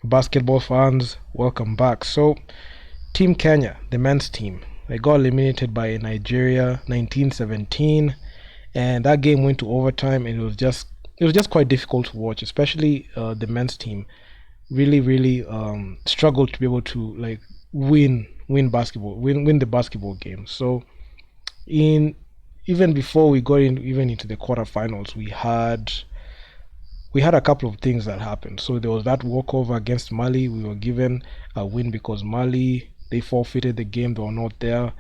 Basketball fans, welcome back. So, Team Kenya, the men's team, they got eliminated by Nigeria 1917, and that game went to overtime, and it was just quite difficult to watch, especially the men's team really struggled to be able to like win the basketball game. So in even before we got in even into the quarterfinals, we had a couple of things that happened. So there was that walkover against Mali. We were given a win because Mali, they forfeited the game. They were not there.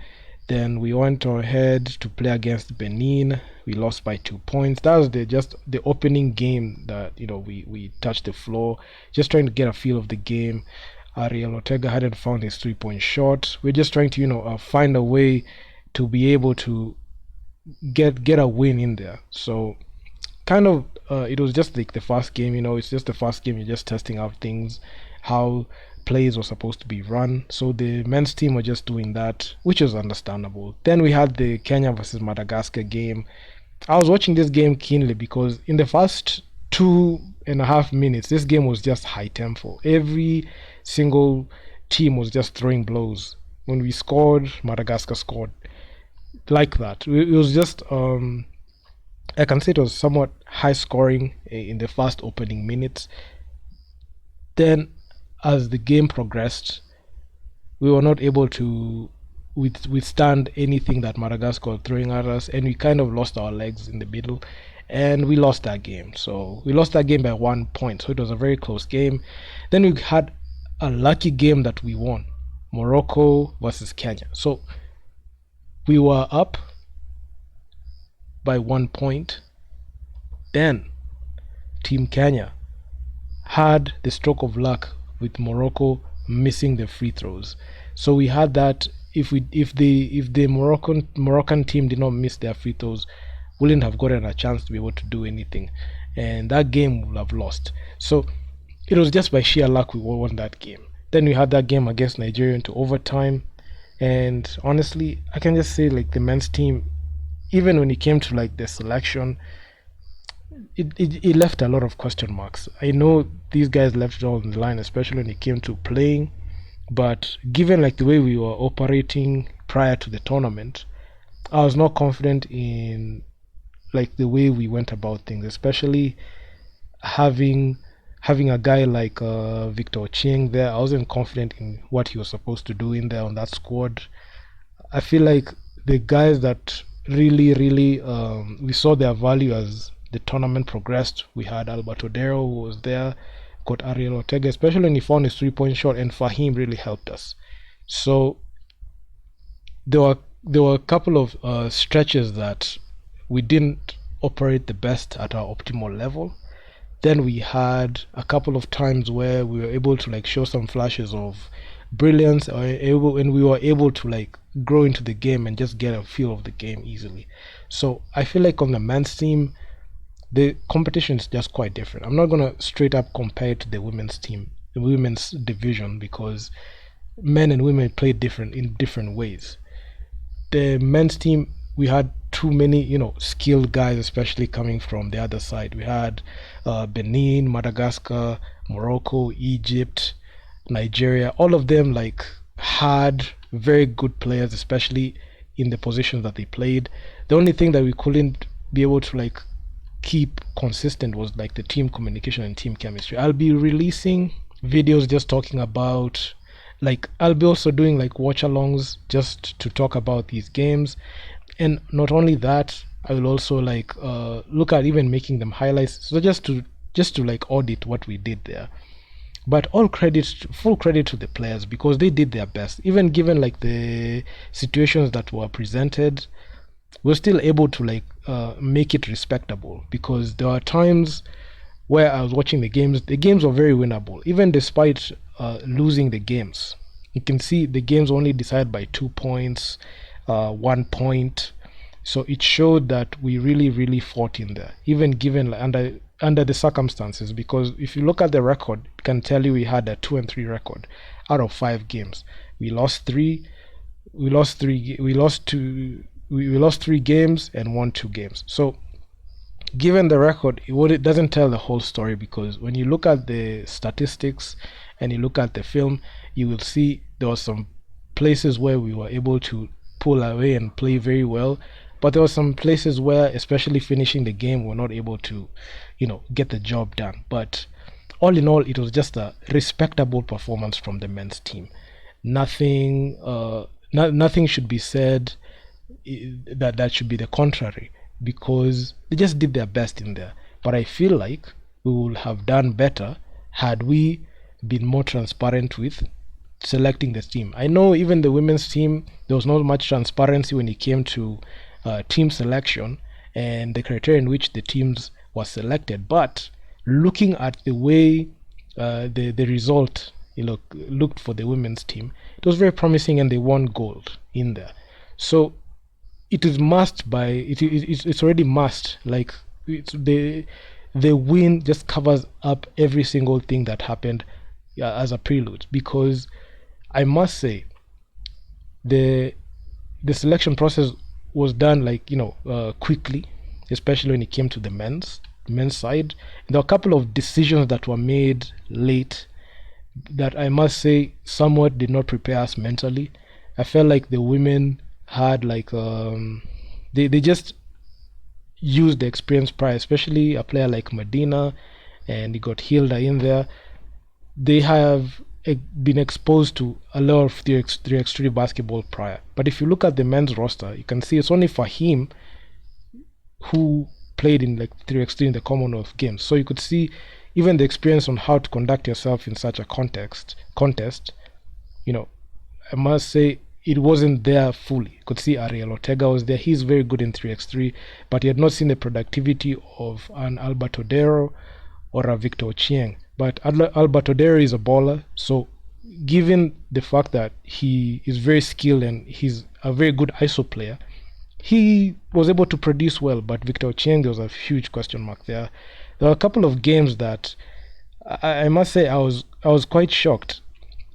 Then we went ahead to play against Benin. We lost by 2 points. That was just the opening game that we touched the floor, just trying to get a feel of the game. Ariel Ortega hadn't found his 3 point shot. We're just trying to find a way to be able to get a win in there. So kind of it was just like the first game. It's just the first game. You're just testing out things, how plays were supposed to be run. So the men's team were just doing that, which was understandable. Then we had the Kenya versus Madagascar game. I was watching this game keenly because in the first 2.5 minutes this game was just high tempo. Every single team was just throwing blows. When we scored, Madagascar scored like that. It was just I can say it was somewhat high scoring in the first opening minutes. Then, as the game progressed, we were not able to withstand anything that Madagascar were throwing at us, and we kind of lost our legs in the middle, and we lost that game. So we lost that game by 1 point. So it was a very close game. Then we had a lucky game that we won, Morocco versus Kenya. So we were up by 1 point. Then Team Kenya had the stroke of luck with Morocco missing the free throws. So we had that if the Moroccan team did not miss their free throws, wouldn't have gotten a chance to be able to do anything, and that game would have lost. So it was just by sheer luck we won that game. Then we had that game against Nigeria into overtime, and honestly, I can just say like the men's team, even when it came to like the selection, it left a lot of question marks. I know these guys left it all on the line, especially when it came to playing. But given like the way we were operating prior to the tournament, I was not confident in like the way we went about things, especially having having a guy like Victor Chiang there. I wasn't confident in what he was supposed to do in there on that squad. I feel like the guys that really we saw their value as the tournament progressed. We had Alberto Dero who was there, got Ariel Ortega, especially when he found his 3 point shot, and Fahim really helped us. So there were a couple of stretches that we didn't operate the best at our optimal level. Then we had a couple of times where we were able to like show some flashes of brilliance, and we were able to like grow into the game and just get a feel of the game easily. So I feel like on the men's team, the competition is just quite different. I'm not gonna straight up compare it to the women's team, the women's division, because men and women play different in different ways. The men's team, we had too many skilled guys, especially coming from the other side. We had Benin, Madagascar, Morocco, Egypt, Nigeria. All of them like had very good players, especially in the positions that they played. The only thing that we couldn't be able to like keep consistent was like the team communication and team chemistry. I'll be releasing videos just talking about, like, I'll be also doing like watch alongs just to talk about these games. And not only that, I will also like look at even making them highlights, so just to like audit what we did there. But full credit to the players, because they did their best. Even given like the situations that were presented, we're still able to like make it respectable, because there are times where I was watching the games were very winnable, even despite losing the games. You can see the games were only decided by 2 points, 1 point. So it showed that we really fought in there, even given like, under the circumstances. Because if you look at the record, it can tell you we had a 2-3 record out of 5 games. We lost three. We lost three. We lost two. We lost 3 games and won 2 games. So given the record, it doesn't tell the whole story, because when you look at the statistics and you look at the film, you will see there was some places where we were able to pull away and play very well, but there were some places where, especially finishing the game, we're not able to, get the job done. But all in all, it was just a respectable performance from the men's team. Nothing, nothing should be said that should be the contrary, because they just did their best in there. But I feel like we would have done better had we been more transparent with selecting the team. I know even the women's team, there was not much transparency when it came to team selection and the criteria in which the teams were selected. But looking at the way the result looked for the women's team, it was very promising, and they won gold in there. So it is must by it's already must, like it's the win just covers up every single thing that happened as a prelude, because I must say the selection process was done quickly, especially when it came to the men's side. And there were a couple of decisions that were made late that I must say somewhat did not prepare us mentally. I felt like the women had they just used the experience prior, especially a player like Medina, and you got Hilda in there. They have been exposed to a lot of 3x3 basketball prior. But if you look at the men's roster, you can see it's only Fahim who played in 3x3 in the Commonwealth Games. So you could see even the experience on how to conduct yourself in such a contest, I must say it wasn't there fully. You could see Ariel Ortega was there. He's very good in 3x3, but he had not seen the productivity of an Albert Odero or a Victor Ochieng. But Albert Odero is a baller, so given the fact that he is very skilled and he's a very good ISO player, he was able to produce well. But Victor Ochieng, there was a huge question mark there. There were a couple of games that I must say I was quite shocked.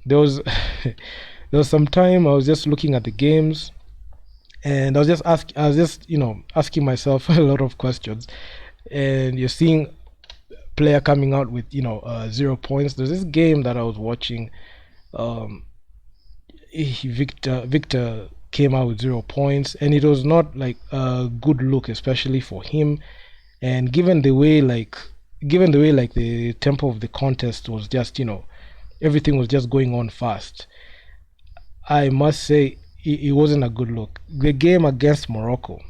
There was there was some time I was just looking at the games, and I was just asking myself a lot of questions, and you're seeing player coming out with 0 points. There's this game that I was watching. Victor came out with 0 points, and it was not like a good look, especially for him. And given the way the tempo of the contest was just everything was just going on fast, I must say it wasn't a good look. The game against Morocco,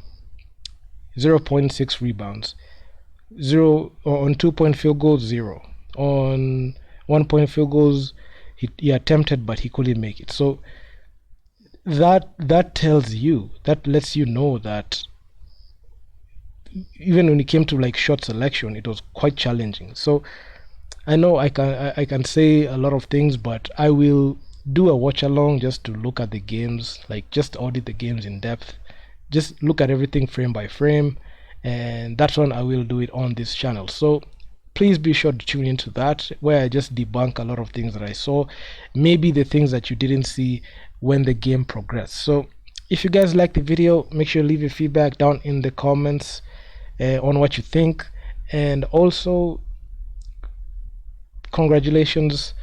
0.6 rebounds, 0 on 2-point field goals, 0 on 1-point field goals. He attempted, but he couldn't make it. So that lets you know that even when it came to shot selection, it was quite challenging. So I know I can say a lot of things, but I will do a watch along just to look at the games, just audit the games in depth, just look at everything frame by frame, and that's when I will do it on this channel. So please be sure to tune into that, where I just debunk a lot of things that I saw, maybe the things that you didn't see when the game progressed. So if you guys like the video, make sure to leave your feedback down in the comments on what you think. And also congratulations,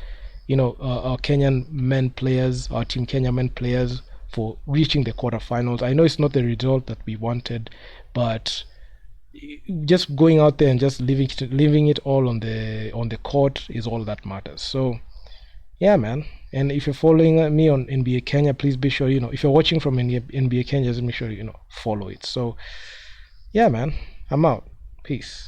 our Kenyan men players, our Team Kenya men players, for reaching the quarterfinals. I know it's not the result that we wanted, but just going out there and just leaving it all on the court is all that matters. So yeah, man. And if you're following me on NBA Kenya, please be sure if you're watching from NBA Kenya, just make sure follow it. So yeah, man, I'm out. Peace.